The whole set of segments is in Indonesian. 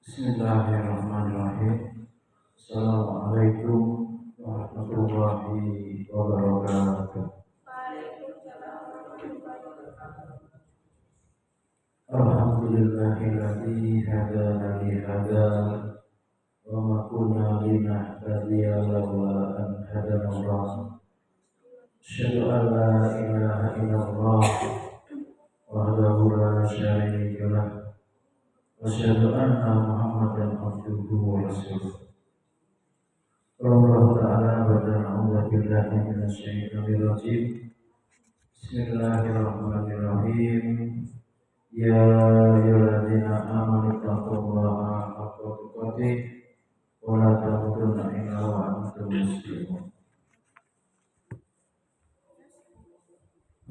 Bismillahirrahmanirrahim. Assalamualaikum warahmatullahi wabarakatuh. Alhamdulillahilladzi hadana li hadza wa ma kunna linahtadiya laula an hadana Allah. Asyhadu an la ilaha illallah wahdahu la syarika lah. Asyhadu anna Muhammadan abduhu wa rasuluh. Allah Ta'ala berdoa billahi minasyaitonir rajim. Bismillahirrahmanirrahim. Ya ayyuhalladzina amanu taqullaha haqqa tuqatih wa la tamutunna illa wa antum muslimun.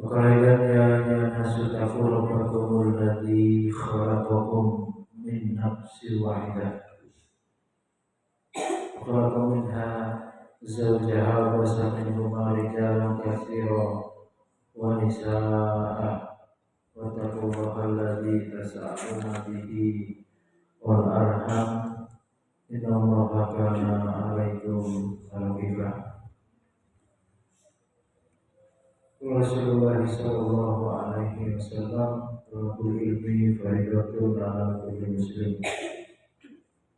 Qailan ya nasu taqu rabbakumul ladzi khalaqakum min nafsin wahidah. خلق منها زوجها وبث منهما رجالا كثيرا ونساء واتقوا الله الذي تساءلون به والأرحام إن الله كان عليكم رقيبا. Rasulullah sallallahu alaihi wasallam Rabbul ilmi faridatun ala kulli muslim.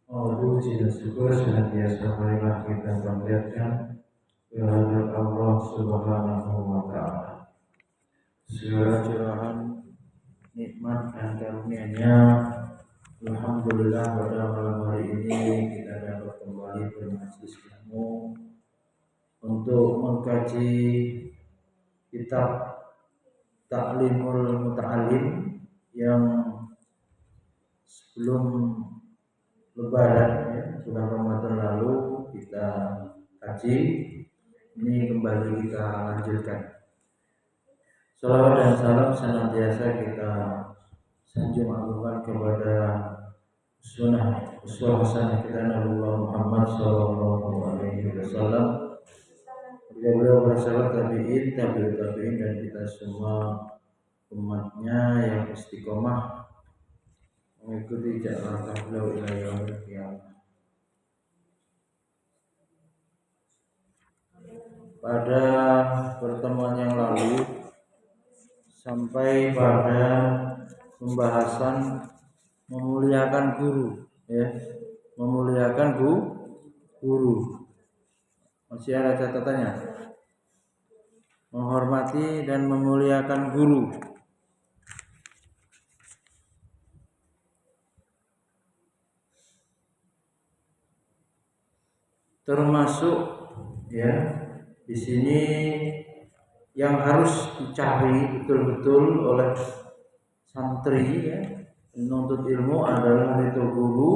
Puji dan syukur senantiasa marilah kita panjatkan kehadirat Allah Subhanahu wa Ta'ala. Segala curahan nikmat dan karunia-Nya, alhamdulillah pada malam hari ini kita dapat kembali bermajlis ilmu untuk mengkaji kitab Ta'limul Muta'allim yang sebelum Lebaran ya, sudah Ramadan lalu kita kaji, ini kembali kita lanjutkan. Salawat dan salam senantiasa kita sanjung agungkan kepada uswah hasanah kita Nabi Muhammad sallallahu alaihi wasallam. Beliau bersahabat tabi'in, tabi'ut tabi'in dan kita semua umatnya yang istiqomah mengikuti jalan beliau ila yaumil qiyamah. Pada pertemuan yang lalu sampai pada pembahasan memuliakan guru ya, memuliakan guru. Masih ada catatannya? Menghormati dan memuliakan guru. Termasuk ya di sini yang harus dicari betul-betul oleh santri ya, menuntut ilmu adalah itu guru.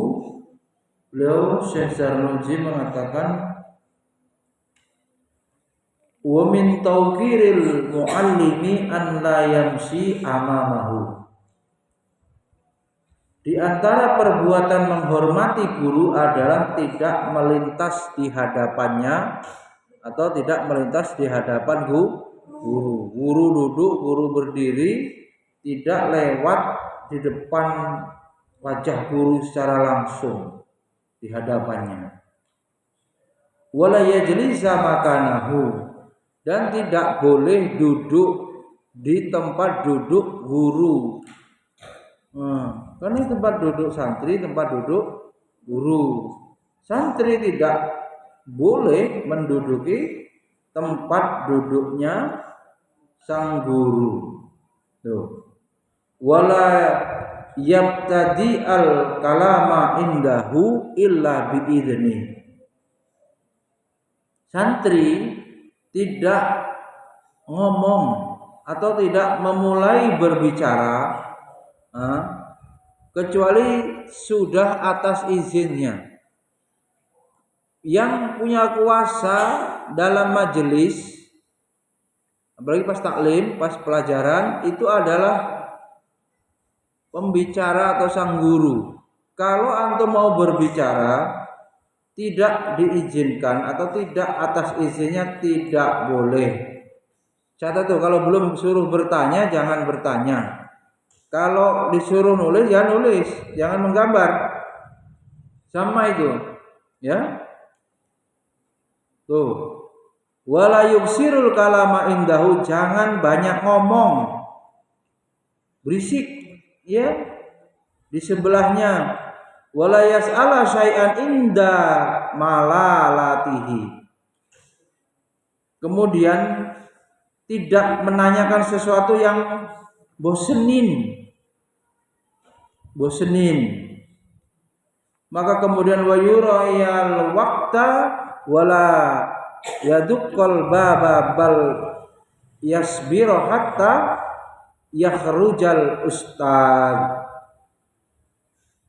Beliau Syekh Zarnuji mengatakan wa min tawqiril muallimi an la yamshi amamahu. Di antara perbuatan menghormati guru adalah tidak melintas di hadapannya atau tidak melintas di hadapan guru. Guru duduk, guru berdiri, tidak lewat di depan wajah guru secara langsung di hadapannya. Wala yajlisa makanahu, dan tidak boleh duduk di tempat duduk guru. Karena tempat duduk santri, tempat duduk guru. Santri tidak boleh menduduki tempat duduknya sang guru. Tuh. Wala yabtadi al kalama indahu illa biidzni. Santri tidak ngomong atau tidak memulai berbicara kecuali sudah atas izinnya. Yang punya kuasa dalam majelis, apalagi pas taklim, pas pelajaran, itu adalah pembicara atau sang guru. Kalau antum mau berbicara tidak diizinkan atau tidak atas izinnya, tidak boleh. Catat tuh, kalau belum suruh bertanya jangan bertanya. Kalau disuruh nulis ya nulis, jangan menggambar. Sama itu. Ya. Tuh. Wala yuksirul kalama indahu, jangan banyak ngomong. Berisik ya di sebelahnya. Wala yas'ala syai'an inda malalatihi. Kemudian tidak menanyakan sesuatu yang bosenin. Maka kemudian wa yurayal waqta wala yaduqqal baba bal yasbiru hatta yakhrujal ustad.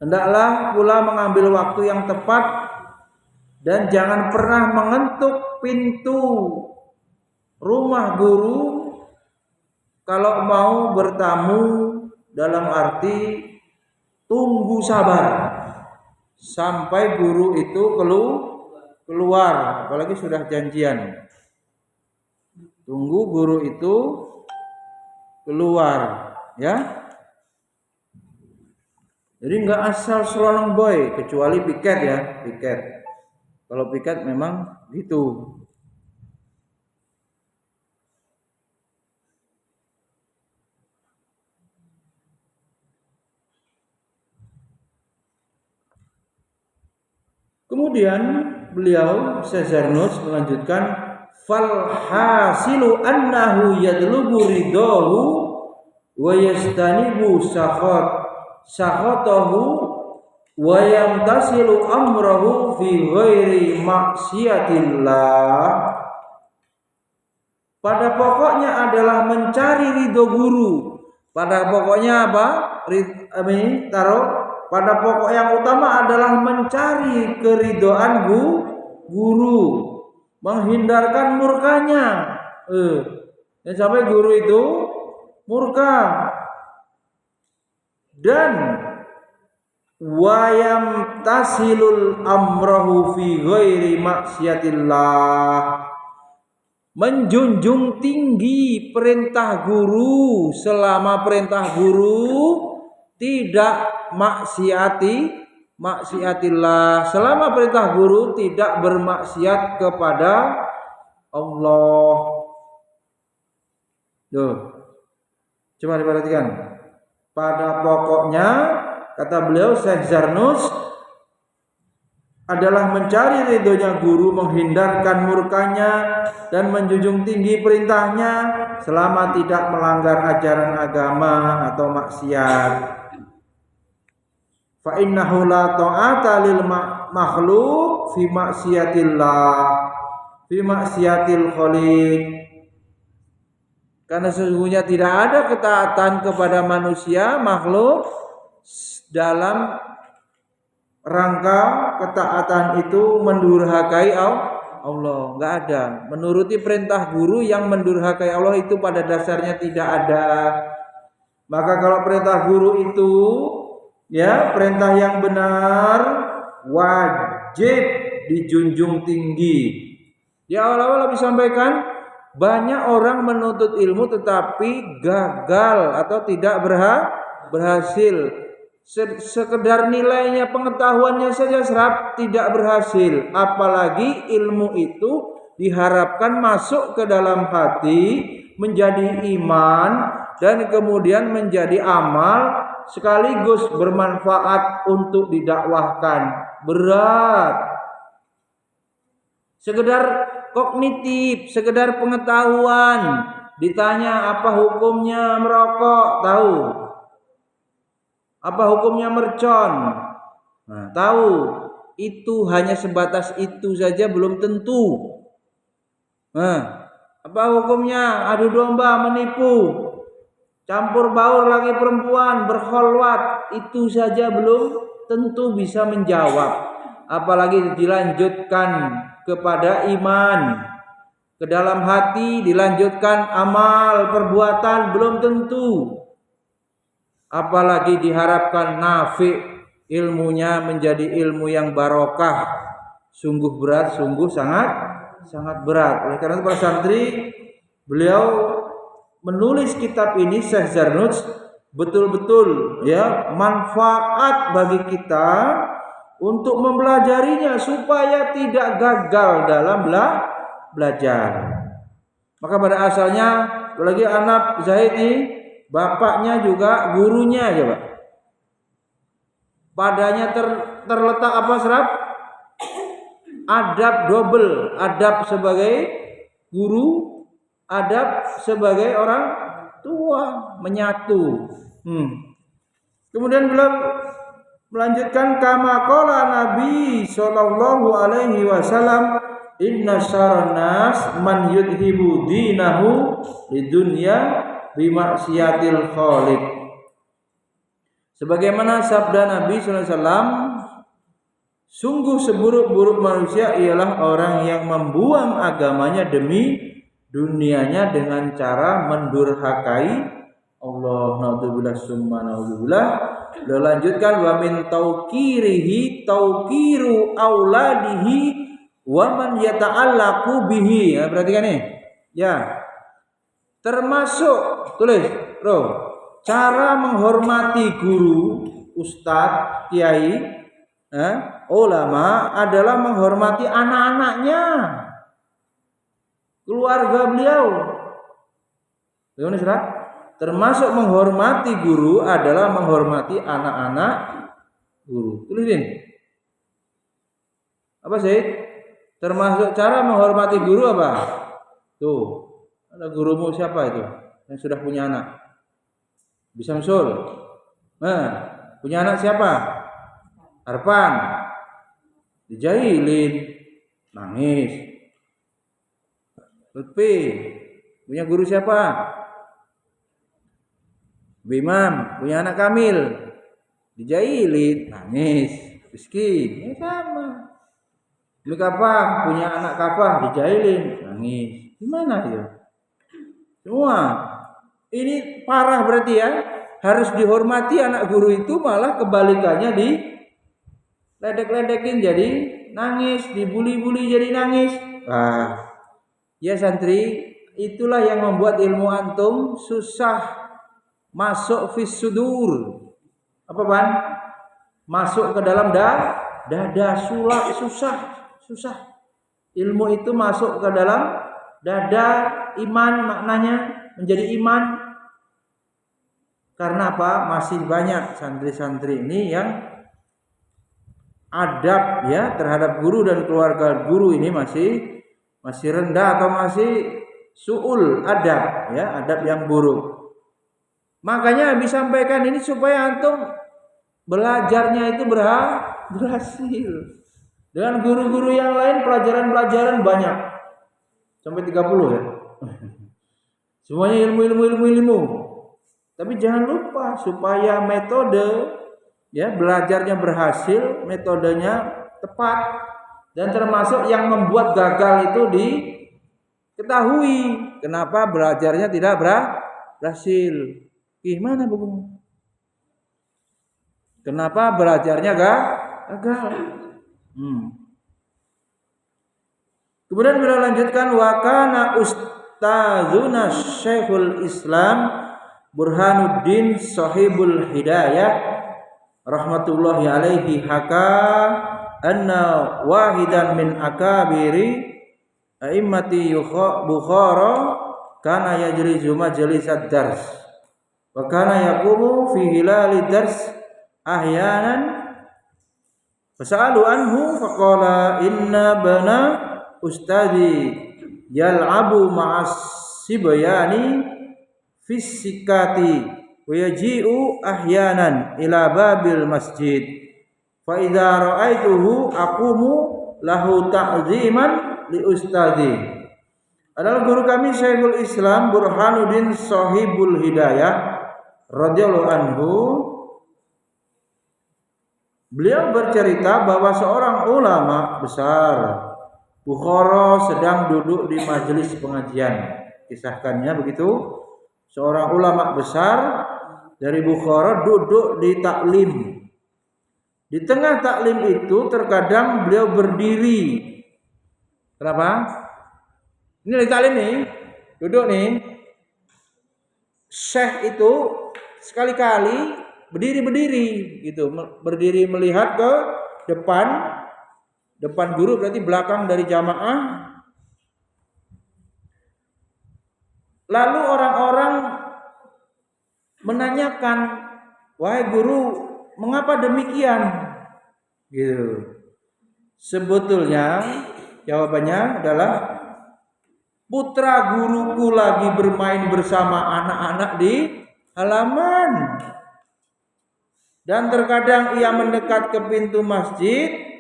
Hendaklah pula mengambil waktu yang tepat dan jangan pernah mengetuk pintu rumah guru kalau mau bertamu, dalam arti tunggu sabar sampai guru itu keluar, apalagi sudah janjian. Tunggu guru itu keluar, ya. Jadi nggak asal selonong boy, kecuali piket ya, piket. Kalau piket memang gitu. Kemudian beliau Syazarnus melanjutkan, fal hasilu annahu yadlubu ridahu wa yastanibu sakhatahu wa yamtasilu amrahu fi ghairi maksiatillah. Pada pokoknya adalah mencari ridho guru. Pada pokoknya apa? Pada pokok yang utama adalah mencari keridhaan guru, menghindarkan murkanya. Dan sampai guru itu murka. Dan wayam tasilul amrahu fi ghairi maksiatillah, menjunjung tinggi perintah guru selama perintah guru tidak maksiatillah, selama perintah guru tidak bermaksiat kepada Allah. Tuh. Coba diperhatikan. Pada pokoknya kata beliau Syekh Zarnus adalah mencari ridhonya guru, menghindarkan murkanya dan menjunjung tinggi perintahnya selama tidak melanggar ajaran agama atau maksiat. Fa innahu la ta'ata lil makhluk fi maksiatillah fi maksiatil khaliq. Karena sesungguhnya tidak ada ketaatan kepada manusia makhluk dalam rangka ketaatan itu mendurhakai Allah. Enggak ada. Menuruti perintah guru yang mendurhakai Allah itu pada dasarnya tidak ada. Maka kalau perintah guru itu ya perintah yang benar, wajib dijunjung tinggi. Di awal-awal Nabi sampaikan, banyak orang menuntut ilmu tetapi gagal atau tidak berhasil. Sekedar nilainya, pengetahuannya saja serap tidak berhasil. Apalagi ilmu itu diharapkan masuk ke dalam hati, menjadi iman dan kemudian menjadi amal, sekaligus bermanfaat untuk didakwahkan. Berat. Sekedar kognitif, sekedar pengetahuan. Ditanya apa hukumnya merokok, tahu. Apa hukumnya mercon, nah, tahu. Itu hanya sebatas itu saja belum tentu. Nah, apa hukumnya adu domba, menipu, campur baur laki perempuan, berkholwat, itu saja belum tentu bisa menjawab. Apalagi dilanjutkan kepada iman, ke dalam hati dilanjutkan amal perbuatan, belum tentu. Apalagi diharapkan nafi, ilmunya menjadi ilmu yang barokah. Sungguh berat, sungguh sangat berat. Oleh karena itu para santri, beliau menulis kitab ini Syekh Zarnus betul-betul ya manfaat bagi kita untuk mempelajarinya supaya tidak gagal dalam belajar. Maka pada asalnya apalagi anak Zaid ini bapaknya juga gurunya aja, Pak. Padanya terletak apa serap? Adab double, adab sebagai guru, adab sebagai orang tua, menyatu. Kemudian beliau melanjutkan kama qala Nabi sallallahu alaihi wasallam inna syarran nas man yudhibu dinahu lidunya bimaksiatil khaliq. Sebagaimana sabda Nabi sallallahu alaihi wasallam, sungguh seburuk-buruk manusia ialah orang yang membuang agamanya demi dunianya dengan cara mendurhakai Allah. Naudzubillah summa naudzubillah. Beliau lanjutkan wa min tauqirihi tauqiru auladihi wa man yata'allaqu bihi. Ya, perhatikan nih. Ya. Termasuk tulis, Bro. Cara menghormati guru, ustadz, kiai, ulama adalah menghormati anak-anaknya, keluarga beliau. Bagaimana surat? Termasuk menghormati guru adalah menghormati anak-anak guru. Tulisin. Apa sih? Termasuk cara menghormati guru apa? Tuh, ada gurumu siapa itu yang sudah punya anak? Bisa Samsul. Punya anak siapa? Arfan. Dijailin, nangis. Lutfi. Punya guru siapa? Bimam. Punya anak Kamil. Dijailin, nangis. Rizki. Ini sama. Beli Kafah. Punya anak Kafah. Dijailin, nangis. Gimana itu? Semua. Ini parah berarti ya. Harus dihormati anak guru itu, malah kebalikannya di ledek-ledekin jadi nangis, dibuli-buli jadi nangis. Ya santri, itulah yang membuat ilmu antum susah masuk fis sudur. Apa Ban? Masuk ke dalam dada, susah. Ilmu itu masuk ke dalam dada, iman maknanya menjadi iman. Karena apa? Masih banyak santri-santri ini yang adab ya terhadap guru dan keluarga guru ini masih rendah atau masih su'ul adab ya, adab yang buruk. Makanya disampaikan ini supaya antum belajarnya itu berhasil. Dengan guru-guru yang lain pelajaran-pelajaran banyak. Sampai 30 ya. Semuanya ilmu. Tapi jangan lupa supaya metode ya belajarnya berhasil, metodenya tepat, dan termasuk yang membuat gagal itu diketahui kenapa belajarnya tidak berhasil. Gimana Bu? Kenapa belajarnya gagal? Kemudian beliau lanjutkan wa kana ustadzuna Syekhul Islam Burhanuddin Sahibul Hidayah rahmatullahi alaihi haka anna wahidan min akabiri a'immati Bukhara kana yajlisu majlisad dars wa kana yaqumu fi hilali dars ahyanan fasalu anhu faqala inna bana ustadi yal'abu ma'as sibyani fisikati wa yaji'u ahyanan ila babil masjid fa idza ra'aituhu aqumu lahu ta'ziman li ustadi. Adalah guru kami Syekhul Islam Burhanuddin Sahibul Hidayah radhiyallahu anhu. Beliau bercerita bahwa seorang ulama besar Bukhara sedang duduk di majelis pengajian. Kisahkannya begitu. Seorang ulama besar dari Bukhara duduk di taklim. Di tengah taklim itu terkadang beliau berdiri. Kenapa? Ini di taklim nih, duduk nih. Syekh itu sekali-kali berdiri gitu, berdiri melihat ke depan guru berarti belakang dari jamaah. Lalu orang-orang menanyakan, wahai guru, mengapa demikian? Gitu. Sebetulnya jawabannya adalah putra guruku lagi bermain bersama anak-anak di halaman. Dan terkadang ia mendekat ke pintu masjid,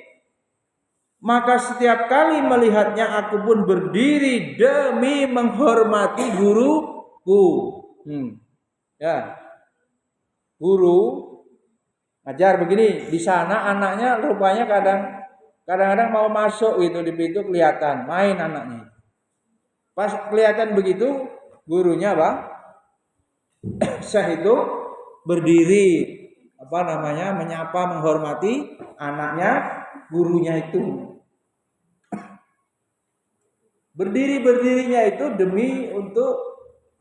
maka setiap kali melihatnya aku pun berdiri demi menghormati guruku. Ya, guru ngajar begini, di sana anaknya rupanya kadang-kadang mau masuk gitu di pintu kelihatan main anaknya. Pas kelihatan begitu, gurunya Syekh itu berdiri menyapa menghormati anaknya gurunya itu. Berdirinya itu demi untuk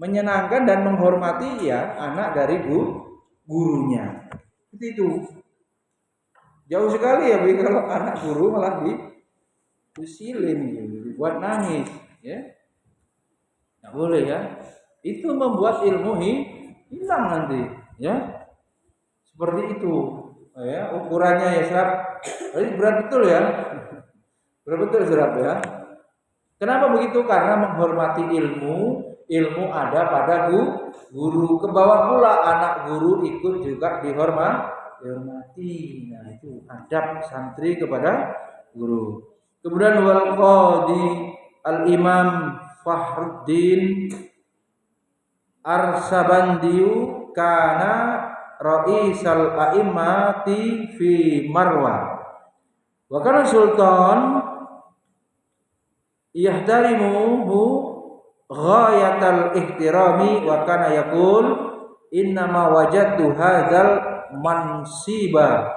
menyenangkan dan menghormati ya anak dari gurunya. Seperti itu. Jauh sekali ya kalau anak guru malah disilin gitu, dibuat nangis, ya. Nggak boleh ya. Itu membuat ilmu hilang nanti, ya. Seperti itu. Ya, ukurannya ya serap. Berat betul ya. Berat betul serap ya. Kenapa begitu? Karena menghormati ilmu ada pada guru. Kebawa pula anak guru ikut juga dihormati. Nah, itu adab santri kepada guru. Kemudian wal qadi al-Imam Fakhruddin Arsabandiyu kana raisal a'immati fi Marwa. Wa kana sultan yahtarimuhu ghayatal ihtirami wa kana yaqul innama wajadtu hadzal mansiba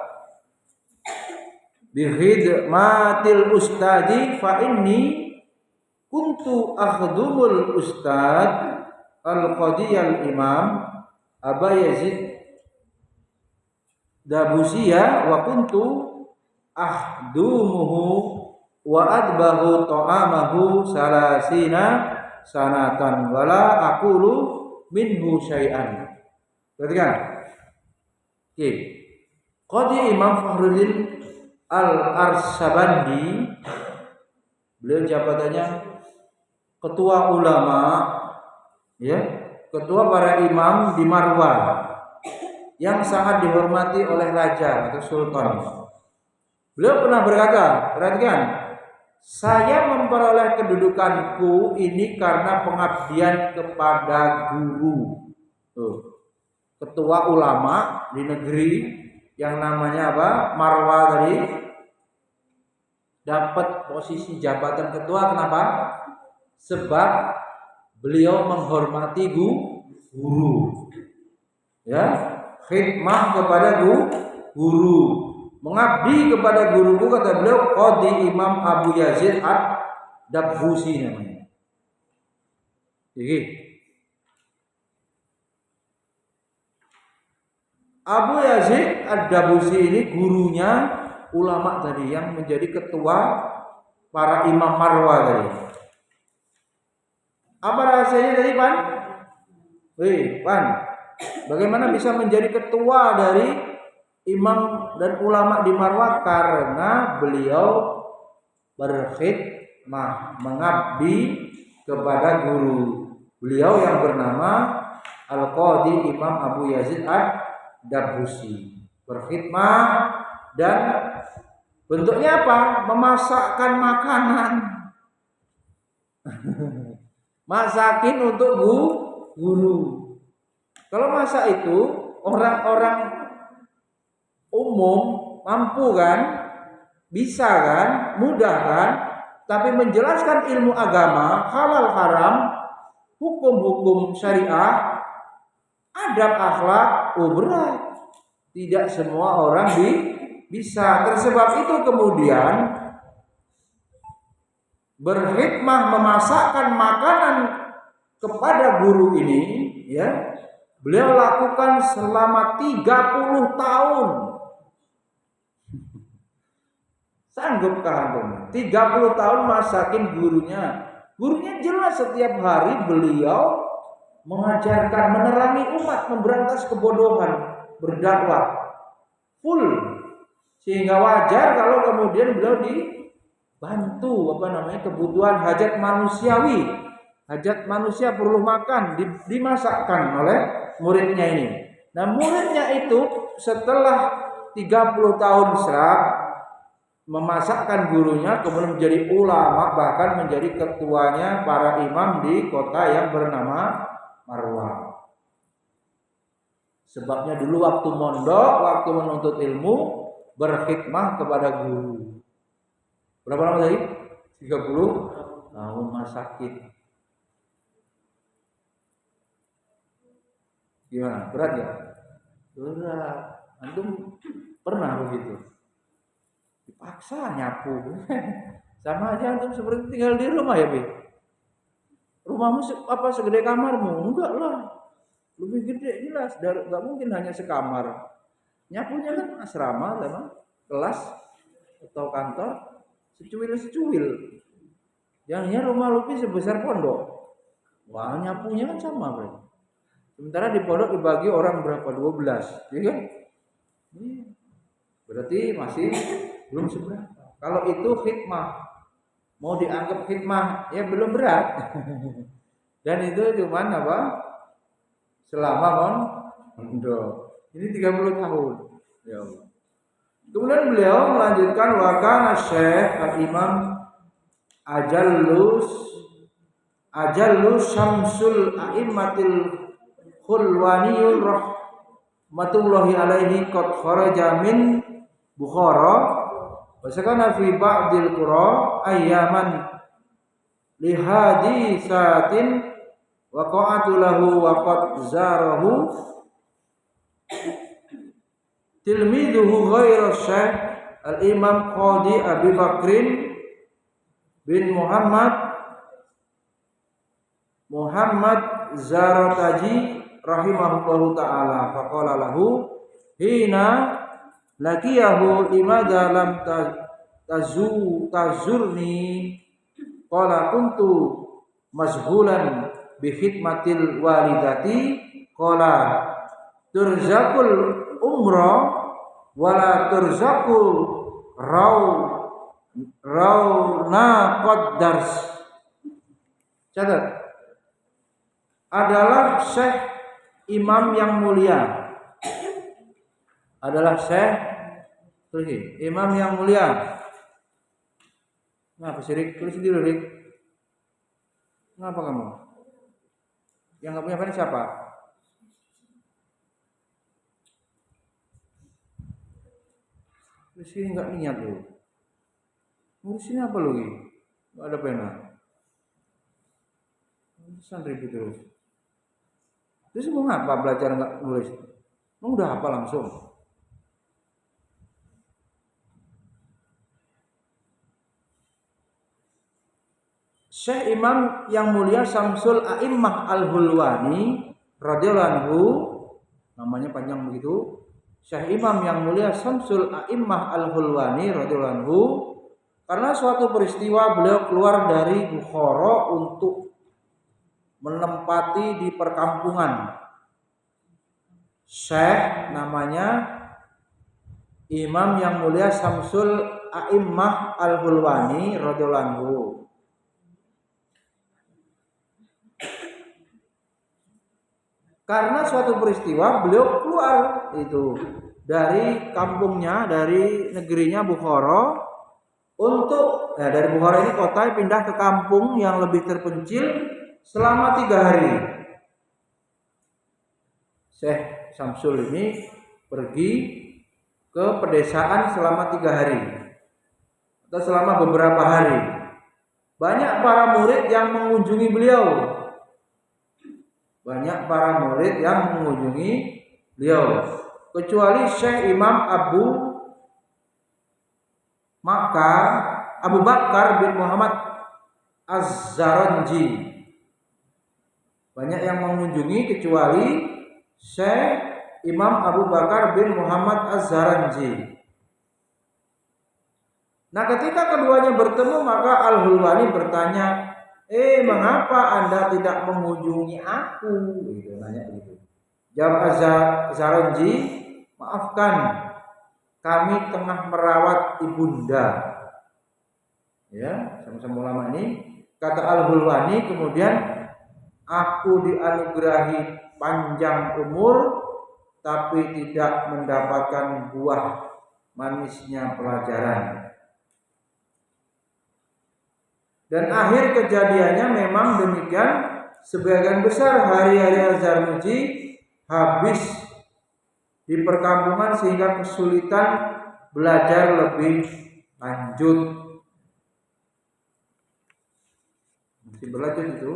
bi khidmatil ustadi fa inni kuntu akhdumul ustad al-qadiyal imam Aba Yazid Dabusiya wa kuntu ahdumuhu wa adbahu ta'amahu salasina sanatan wala aqulu minhu syai'an. Perhatikan. Oke. Qadi Imam Fakhruddin Al-Arsabandi, beliau jabatannya ketua ulama, ya, ketua para imam di Marwah yang sangat dihormati oleh raja atau sultan. Beliau pernah berkata, perhatikan, saya memperoleh kedudukanku ini karena pengabdian kepada guru. Ketua ulama di negeri yang namanya Marwah tadi dapat posisi jabatan ketua. Kenapa? Sebab beliau menghormati guru. Ya, khidmah kepada guru. Mengabdi kepada guruku, kata beliau, Qadi Imam Abu Yazid Ad-Dabusi namanya. Jadi Abu Yazid Ad-Dabusi ini gurunya ulama tadi yang menjadi ketua para imam Marwah tadi. Apa rahasianya tadi, Pan? Pan, bagaimana bisa menjadi ketua dari imam dan ulama di Marwah? Karena beliau berkhidmah, mengabdi kepada guru beliau yang bernama Al-Qadi Imam Abu Yazid Ad-Dabusi. Berkhidmah dan bentuknya apa? Memasakkan makanan. Masakin untuk guru. Kalau masak itu orang-orang umum mampu kan, bisa kan, mudah kan, tapi menjelaskan ilmu agama, halal haram, hukum-hukum syariah, adab akhlak, berat. Tidak semua orang bisa. Tersebab itu kemudian berkhidmah memasakkan makanan kepada guru ini, ya, beliau lakukan selama 30 tahun. Sanggupkah antum? 30 tahun masakin gurunya. Gurunya jelas setiap hari beliau mengajarkan, menerangi umat, memberantas kebodohan, berdakwah full. Sehingga wajar kalau kemudian beliau dibantu kebutuhan hajat manusiawi. Hajat manusia perlu makan, dimasakkan oleh muridnya ini. Nah, muridnya itu setelah 30 tahun serap memasakkan gurunya, kemudian menjadi ulama, bahkan menjadi ketuanya para imam di kota yang bernama Marwah. Sebabnya dulu waktu mondok, waktu menuntut ilmu, berkhidmah kepada guru. Berapa lama tadi? 30 tahun masakin. Gimana? Berat ya? Berat. Antum pernah begitu? Dipaksa nyapu. Sama aja antum seperti tinggal di rumah ya, Bi. Rumahmu segede kamarmu? Enggak lah. Lebih gede jelas. Enggak mungkin hanya sekamar. Nyapunya kan asrama, kelas atau kantor, secuil. Jangan rumah Lupi sebesar pondok. Wah, nyapunya kan sama, Bro. Sementara di pondok dibagi orang berapa? 12, ya kan? Berarti masih belum seberapa. Kalau itu khidmah, mau dianggap khidmah, ya belum berat. Dan itu cuman selama mondok. Ini 30 tahun. Ya Allah. Kemudian beliau melanjutkan wa kana Syekh al-Imam Ajallus Syamsul A'immatil Khulwaniyul rahmatullahi alaihi qad kharaja min Bukhara wa sakana fi ba'dil qura ayyaman li hadisatin wa qa'atu lahu wa qad zarahu tilmiduhu ghairu Syekh al-Imam Qadi Abi Bakrin bin Muhammad Zarataji rahimahullahu ta'ala faqala lahu hina laqiyahu limadha lam tazurni qala kuntu mazhulan bi khidmatil walidati qala turzaqul umra wala turzaqul rauna qaddars. Catat, adalah Syekh Imam yang mulia, adalah Syekh Imam yang mulia. Kenapa sih, Rik? Tulis sendiri, Rik. Kenapa kamu? Yang nggak punya pen siapa? Tulis sini nggak niat loh. Ngurusin apa lo ini? Nggak ada pena. Urusan ribut terus. Terus mau ngapa belajar nggak nulis? Mau udah apa langsung? Syekh Imam yang mulia Syamsul A'immah Al-Hulwani radhiyallahu anhu, namanya panjang begitu. Syekh Imam yang mulia Syamsul A'immah Al-Hulwani radhiyallahu anhu, karena suatu peristiwa beliau keluar dari Bukhara untuk menempati di perkampungan. Syekh namanya Imam yang mulia Syamsul A'immah Al-Hulwani radhiyallahu anhu. Karena suatu peristiwa beliau keluar itu dari kampungnya, dari negerinya Bukhara untuk dari Bukhara ini kota, pindah ke kampung yang lebih terpencil selama 3 hari. Syekh Syamsul ini pergi ke pedesaan selama 3 hari atau selama beberapa hari. Banyak para murid yang mengunjungi beliau. Banyak para murid yang mengunjungi beliau, kecuali Syekh Imam Abu Bakar bin Muhammad Az-Zaranji. Banyak yang mengunjungi kecuali Syekh Imam Abu Bakar bin Muhammad Az-Zaranji. Nah, ketika keduanya bertemu maka Al-Hulwani bertanya, mengapa Anda tidak mengunjungi aku? Gitu, nanya begitu. Jawab Zaronji, maafkan, kami tengah merawat ibunda. Ya, sama-sama ulama ini. Kata Al-Hulwani, kemudian aku dianugerahi panjang umur, tapi tidak mendapatkan buah manisnya pelajaran. Dan akhir kejadiannya memang demikian. Sebagian besar hari-hari Az-Zarnuji habis di perkampungan sehingga kesulitan belajar lebih lanjut. Masih berlanjut itu.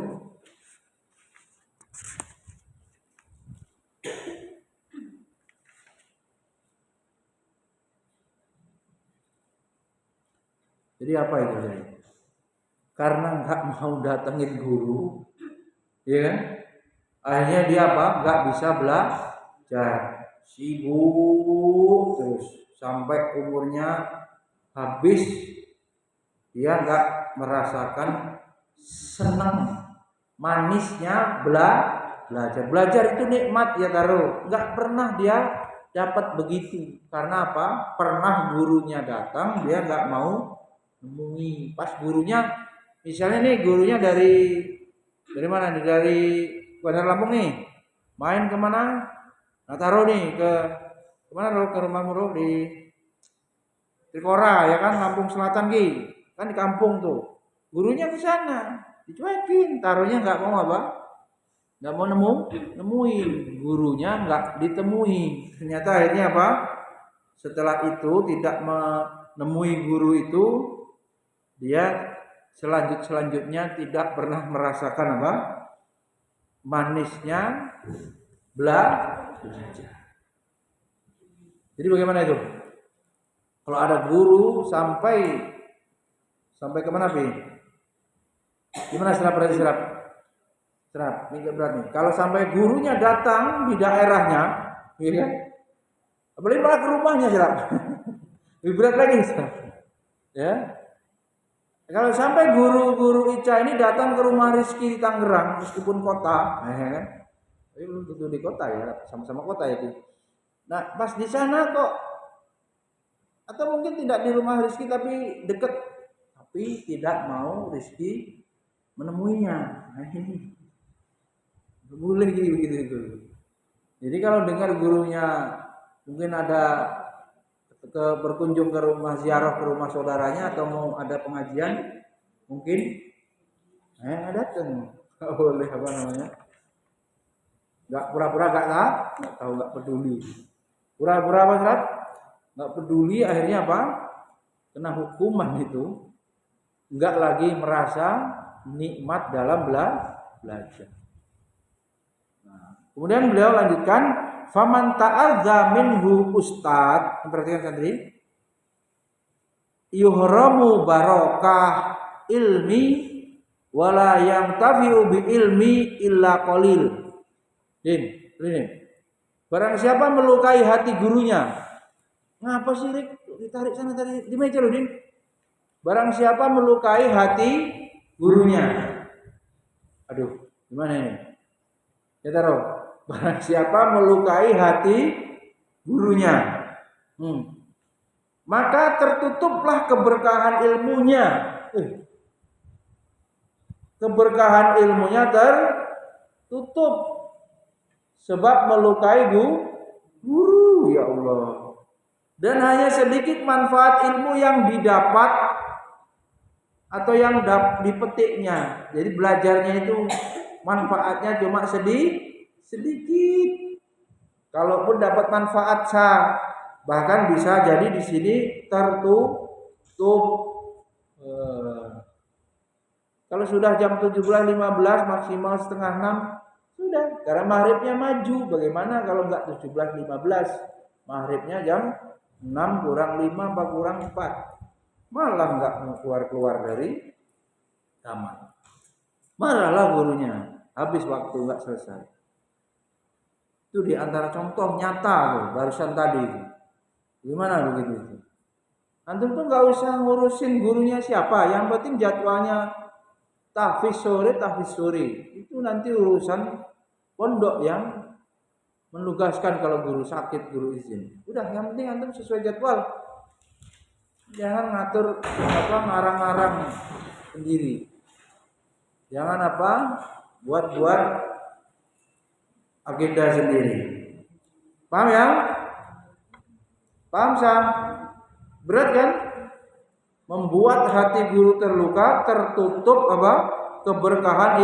Jadi apa itu? Karena nggak mau datengin guru, ya kan? Akhirnya dia apa? Nggak bisa belajar, sibuk terus sampai umurnya habis, dia nggak merasakan senang manisnya belajar. Belajar itu nikmat ya Taro. Nggak pernah dia dapat begitu. Karena apa? Pernah gurunya datang, dia nggak mau nemui. Pas gurunya, misalnya nih gurunya dari mana? Dari Bandar Lampung nih. Main kemana? Nah Taro nih ke kemana? Ke rumahmu Ro di Trikora ya kan, Lampung Selatan Ki. Kan di kampung tuh. Gurunya ke sana, dicuekin, taruhnya nggak mau apa? Nggak mau nemuin. Gurunya nggak ditemui. Ternyata akhirnya apa? Setelah itu tidak menemui guru itu, dia selanjutnya tidak pernah merasakan apa? Manisnya belajar. Jadi bagaimana itu? Kalau ada guru sampai kemana Pi? Gimana serap? Ini berat nih. Kalau sampai gurunya datang di daerahnya, ya kan? Apalagi malah ke rumahnya serap. Lebih berat lagi serap. Ya. Kalau sampai guru Ica ini datang ke rumah Rizky di Tangerang, meskipun kota, ya kan? Tapi belum tentu di kota ya, sama-sama kota ya. Nah, pas di sana kok, atau mungkin tidak di rumah Rizky tapi dekat, tapi tidak mau Rizky menemuinya. Nah ini boleh gitu. Jadi kalau dengar gurunya mungkin ada berkunjung ke rumah ziarah ke rumah saudaranya atau mau ada pengajian, mungkin datang. Nggak boleh apa namanya? Nggak pura-pura nggak tahu, nggak peduli. Pura-pura apa Rat? Nggak peduli, akhirnya apa? Kena hukuman itu. Nggak lagi merasa nikmat dalam belajar. Nah, kemudian beliau lanjutkan, faman ta'adza minhu ustad, perhatikan santri, yuhramu barokah ilmi wala yang tabi'u bi ilmi illa qalil. Ini. Barang siapa melukai hati gurunya, ngapa sih Rik? Ditarik sana tadi di meja loh, Din. Barang siapa melukai hati gurunya. Aduh, gimana ini? Ya taruh. Barang siapa melukai hati gurunya, maka tertutuplah keberkahan ilmunya. Keberkahan ilmunya tertutup sebab melukai guru, ya Allah. Dan hanya sedikit manfaat ilmu yang didapat atau yang dipetiknya. Jadi belajarnya itu manfaatnya cuma sedikit. Kalaupun dapat manfaat bahkan bisa jadi di sini tertutup. Kalau sudah jam 17.15 maksimal setengah 6 sudah, karena maghribnya maju. Bagaimana kalau enggak 17.15? Maghribnya jam 6 kurang 5 apa kurang 4. Malah enggak mau keluar dari kamar. Marahlah gurunya, habis waktu enggak selesai. Itu di antara contoh nyata tuh, barusan tadi itu. Gimana begitu itu? Antum tuh nggak usah ngurusin gurunya siapa, yang penting jadwalnya tahfiz sore. Itu nanti urusan pondok yang menugaskan kalau guru sakit, guru izin. Udah, yang penting antum sesuai jadwal. Jangan ngatur ngarang-ngarang sendiri. Jangan buat agenda sendiri. Paham ya? Paham sah? Berat kan? Membuat hati guru terluka, tertutup keberkahan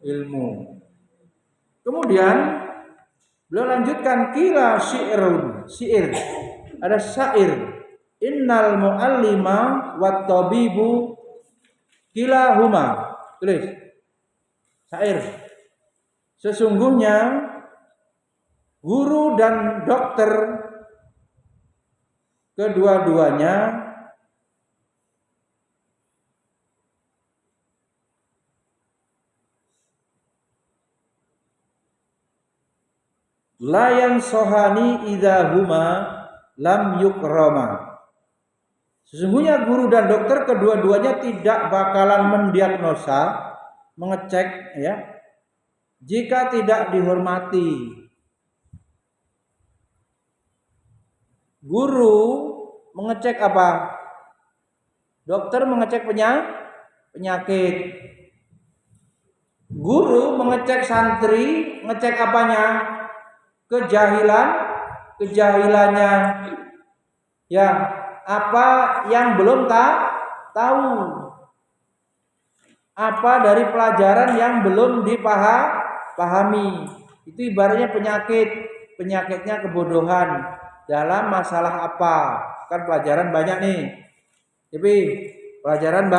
ilmu. Kemudian beliau lanjutkan kila syair. Ada syair. Innal muallima wat tabibu kilahuma. Tulis. Syair. Sesungguhnya guru dan dokter kedua-duanya layan sohani idahuma lam yukrama. Sesungguhnya guru dan dokter kedua-duanya tidak bakalan mendiagnosa, mengecek ya, jika tidak dihormati. Guru mengecek apa? Dokter mengecek penyakit. Guru mengecek santri, ngecek apanya? Kejahilannya. Ya, apa yang belum tahu? Apa dari pelajaran yang belum dipahami? Itu ibaratnya penyakitnya kebodohan dalam masalah apa? Kan pelajaran banyak nih. Tapi pelajaran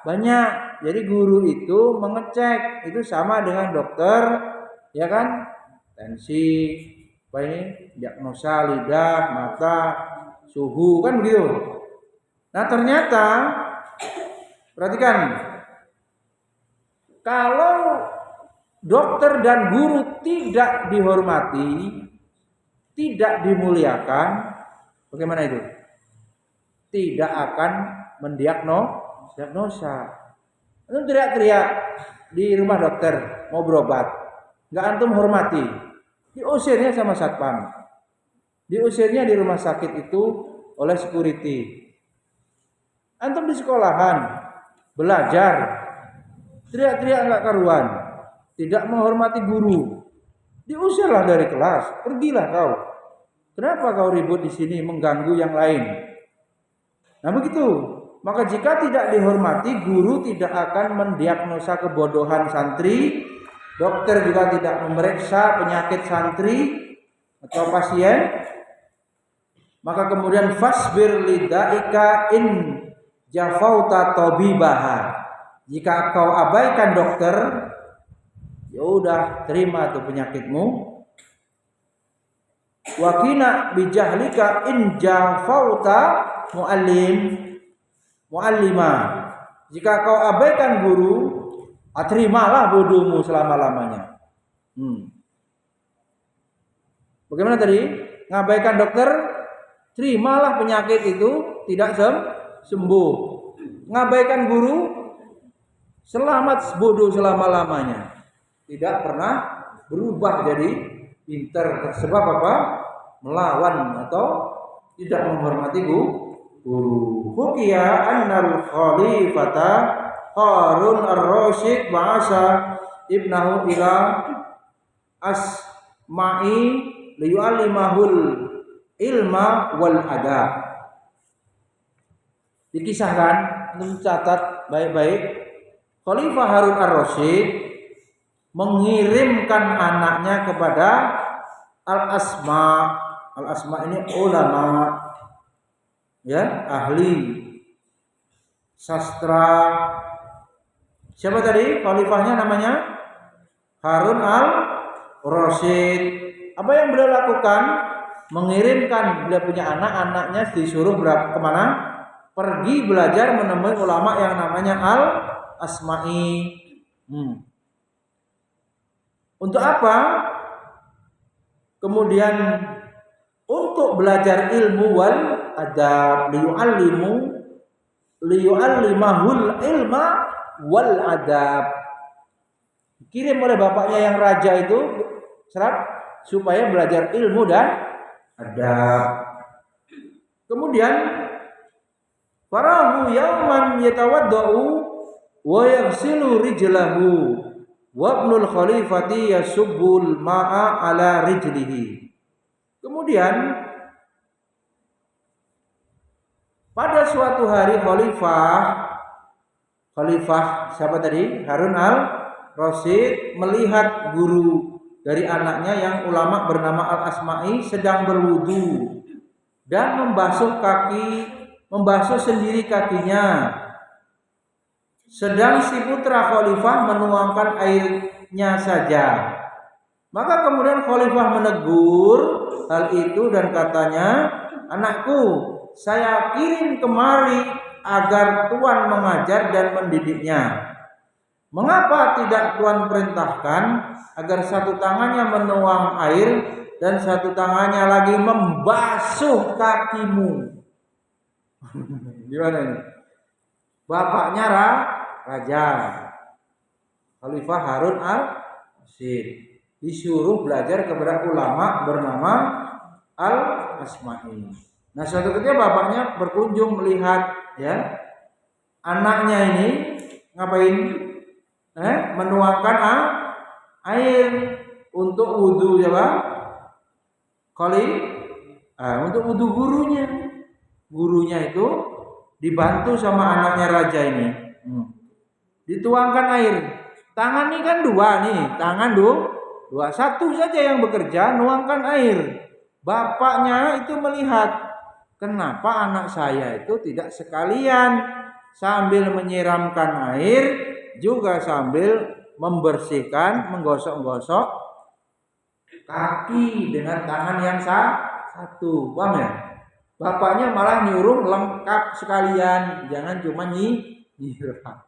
banyak. Jadi guru itu mengecek, itu sama dengan dokter, ya kan? Tensi, diagnosa lidah, mata, suhu, kan begitu. Nah ternyata perhatikan, kalau dokter dan guru tidak dihormati, tidak dimuliakan, bagaimana itu? Tidak akan mendiagnosa. Antum teriak-teriak di rumah dokter mau berobat, nggak antum hormati, diusirnya sama satpam, diusirnya di rumah sakit itu oleh security. Antum di sekolahan belajar, teriak-teriak nggak karuan, tidak menghormati guru, diusirlah dari kelas, pergilah kau. Kenapa kau ribut di sini mengganggu yang lain? Nah begitu. Maka jika tidak dihormati, guru tidak akan mendiagnosa kebodohan santri, dokter juga tidak memeriksa penyakit santri atau pasien. Maka kemudian fasbir lidaika in jafauta tabibaha. Jika kau abaikan dokter, ya udah terima tuh penyakitmu. Wakina bijahlika in jafauta muallimah. Jika kau abaikan guru, terimalah bodohmu selama-lamanya. Bagaimana tadi? Ngabaikan dokter, terimalah penyakit itu tidak sembuh. Ngabaikan guru, selamat bodoh selama-lamanya. Tidak pernah berubah jadi pinter. Sebab apa? Melawan atau tidak menghormati guru. Hukiya annal khalifata Harun ar-Rasyid ba'asa ibnahu ila Asma'i liyu'allimahul ilma wal adab. Dikisahkan, mencatat baik-baik, Khalifah Harun ar-Rasyid mengirimkan anaknya kepada Al-Asma. Al-Asma ini ulama, ya, ahli sastra. Siapa tadi? Khalifahnya namanya Harun al-Rasyid. Apa yang beliau lakukan? Mengirimkan, beliau punya anak-anaknya disuruh kemana? Pergi belajar menemui ulama yang namanya Al-Asma'i. Untuk apa? Kemudian untuk belajar ilmu wal adab, liyu'allimahul ilma wal adab. Kirim oleh bapaknya yang raja itu supaya belajar ilmu dan adab. Kemudian farahu yauman yatawaddau wa yaghsilu rijlahu wa ibnul khalifati yasubbul ma'a ala rijlihi. Kemudian pada suatu hari khalifah siapa tadi? Harun al-Rasyid melihat guru dari anaknya yang ulama bernama Al-Asma'i sedang berwudu dan membasuh sendiri kakinya. Sedang si putra khalifah menuangkan airnya saja. Maka kemudian khalifah menegur hal itu dan katanya, "Anakku, saya kirim kemari agar Tuan mengajar dan mendidiknya. Mengapa tidak Tuan perintahkan agar satu tangannya menuang air dan satu tangannya lagi membasuh kakimu?" Gimana ini? Bapaknya raja, Khalifah Harun al-Rasyid, disuruh belajar kepada ulama bernama Al-Asma'i. Nah, suatu ketika bapaknya berkunjung melihat ya anaknya ini ngapain? Menuangkan air untuk wudu ya Pak? Untuk wudu gurunya. Gurunya itu dibantu sama anaknya raja ini. Dituangkan air. Tangan ini kan dua nih, tangan dua, satu saja yang bekerja nuangkan air. Bapaknya itu melihat, kenapa anak saya itu tidak sekalian sambil menyiramkan air juga sambil membersihkan, menggosok-gosok kaki dengan tangan yang satu. Paham ya? Bapaknya malah nyuruh lengkap sekalian, jangan cuma nyiram.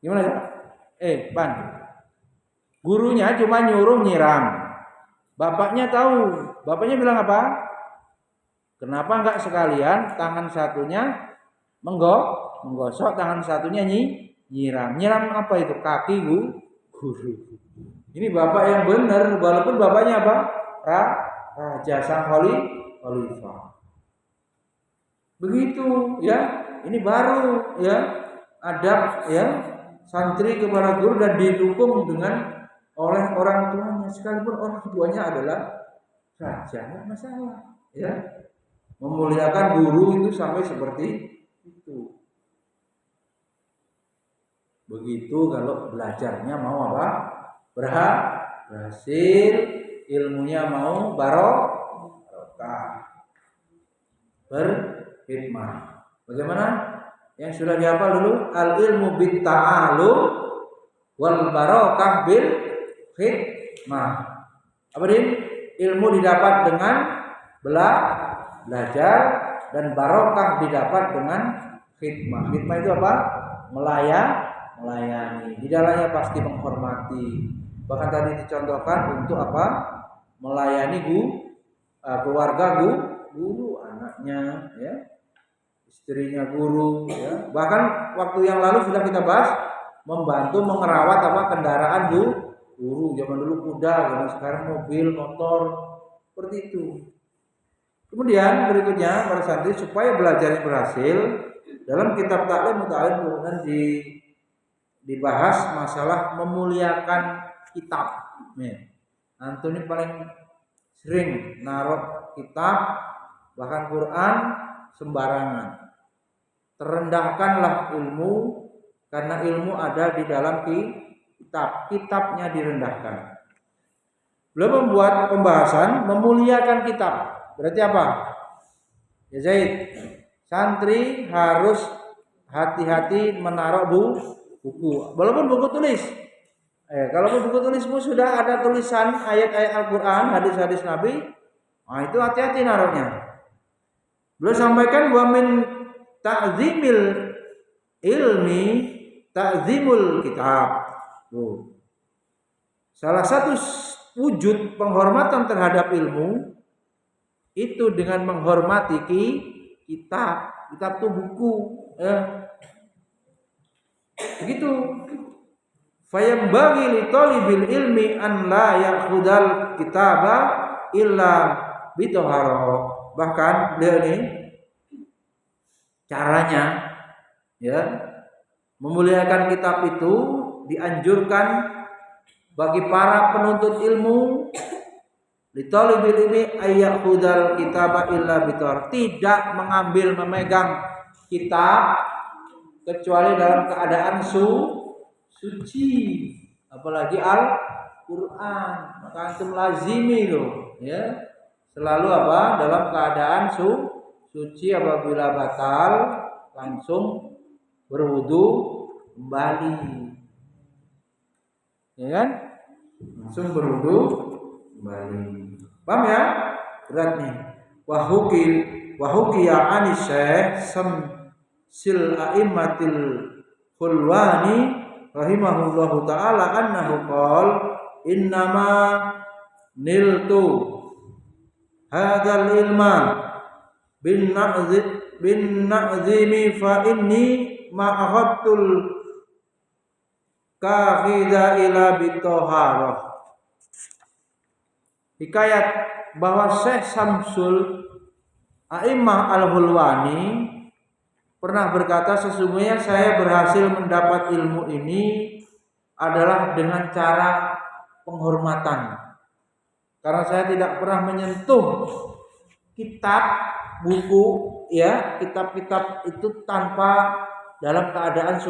Gimana ya? Pan. Gurunya cuma nyuruh nyiram. Bapaknya tahu. Bapaknya bilang apa? Kenapa enggak sekalian tangan satunya menggosok, tangan satunya nyiram. Nyiram apa itu? Kaki guru. Ini bapak yang benar, walaupun bapaknya apa? Raja sang khalifah. Begitu ya. Ini baru ya adab ya santri kepada guru dan didukung dengan oleh orang tuanya, sekalipun orang tuanya adalah raja, nggak masalah ya. Memuliakan guru itu sampai seperti itu. Begitu kalau belajarnya mau apa? Berhasil, ilmunya mau barokah, berhikmah. Bagaimana? Yang sudah dihafal dulu, al ilmu bit ta'alum wal barokah bil hikmah. Apa din? Ilmu didapat dengan belajar dan barokah didapat dengan hikmah. Hikmah itu apa? Melayani. Di dalamnya pasti menghormati. Bahkan tadi dicontohkan untuk apa? Melayani keluarga guru, anaknya, ya, istrinya guru, ya. Bahkan waktu yang lalu sudah kita bahas membantu mengerawat apa kendaraan guru. Zaman dulu kuda, zaman sekarang mobil, motor, seperti itu. Kemudian berikutnya para santri supaya belajarnya berhasil, dalam kitab Ta'lim Muta'alim kemudian dibahas masalah memuliakan kitab. Nih, antum ini paling sering naruh kitab bahkan Quran sembarangan. Terendahkanlah ilmu karena ilmu ada di dalam kitabnya direndahkan. Belum membuat pembahasan memuliakan kitab. Berarti apa? Ya Zaid, santri harus hati-hati menaruh buku. Walaupun buku tulis. Kalau buku tulismu sudah ada tulisan ayat-ayat Al-Quran, hadis-hadis Nabi, nah itu hati-hati naruhnya. Beliau sampaikan wa min ta'zimil ilmi ta'zimul kitab. Salah satu wujud penghormatan terhadap ilmu itu dengan menghormati kitab itu buku, begitu. Fayambaghi li talibil ilmi an la ya'khudal kitaba illa bitoharo. Bahkan beliau ini caranya ya memuliakan kitab itu dianjurkan bagi para penuntut ilmu li talibil ilmi ayyakhudal kitaba illa bitoharo, tidak mengambil memegang kitab kecuali dalam keadaan suci, apalagi Al-Qur'an. Maka antum lazimi loh ya, selalu dalam keadaan suci. Apabila batal langsung berwudu kembali, ya kan? Langsung berwudu kembali. Paham ya? Berat nih. Wahukiya anis Syekh Samsil A'immatil Khulwani rahimahullahu ta'ala annahu qol innama niltu hadzal ilma bin na'zimi fa inni ma akhadtul kahida ila bitoharah. Hikayat bahwa Syekh Samsul A'immah Al-Hulwani pernah berkata, sesungguhnya saya berhasil mendapat ilmu ini adalah dengan cara penghormatan. Karena saya tidak pernah menyentuh kitab, buku, ya, kitab-kitab itu tanpa dalam keadaan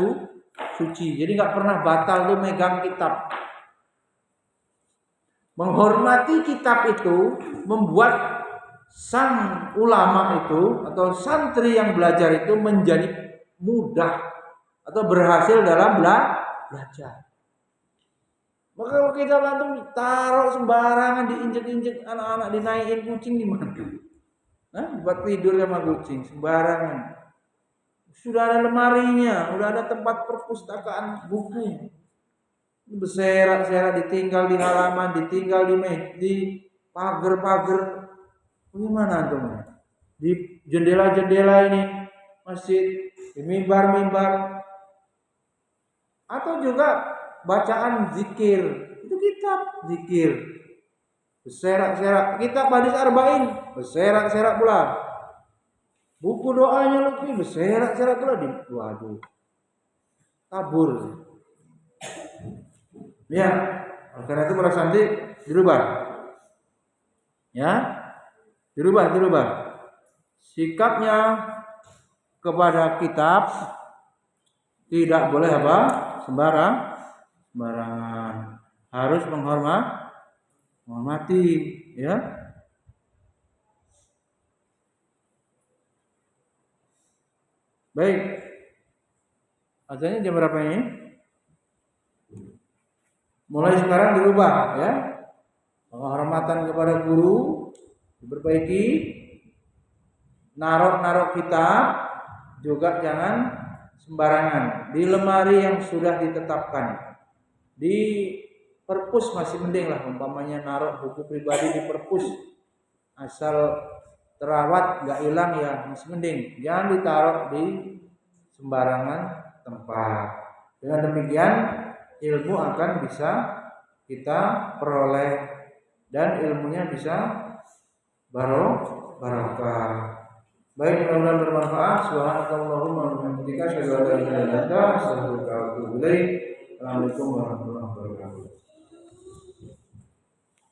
suci. Jadi nggak pernah batal tuh megang kitab. Menghormati kitab itu membuat sang ulama itu atau santri yang belajar itu menjadi mudah atau berhasil dalam belajar. Maka kalau kita langsung taruh sembarangan, diinjek-injek anak-anak, dinaikin kucing di mana? Buat tidur sama kucing sembarangan. Sudah ada lemarinya, sudah ada tempat perpustakaan buku. Berserak-serak, ditinggal di halaman, ditinggal di pagar-pagar. Bagaimana tuh? Di jendela-jendela ini masjid, di mimbar-mimbar, atau juga bacaan zikir. Itu kitab zikir. Berserak-serak. Kitab hadis arba'in, berserak-serak pula. Buku doanya lebih berserak-serak pula. Waduh, kabur. Ya, karena itu para santri dirubah. Ya, dirubah. Sikapnya kepada kitab tidak boleh sembarangan. Harus menghormati, ya. Baik. Azannya jam berapa ini? Mulai sekarang dirubah, ya. Penghormatan kepada guru diperbaiki, naruh kitab juga jangan sembarangan di lemari yang sudah ditetapkan. Di perpus masih mending lah, umpamanya naruh buku pribadi di perpus asal terawat nggak hilang ya masih mending. Jangan ditaruh di sembarangan tempat. Dengan demikian ilmu akan bisa kita peroleh dan ilmunya bisa barokah. Baik, mudah-mudahan bermanfaat. Subhanakallahumma wa bihamdika asyhadu an la ilaha illa anta astaghfiruka wa atubu ilaik. Assalamualaikum warahmatullahi wabarakatuh.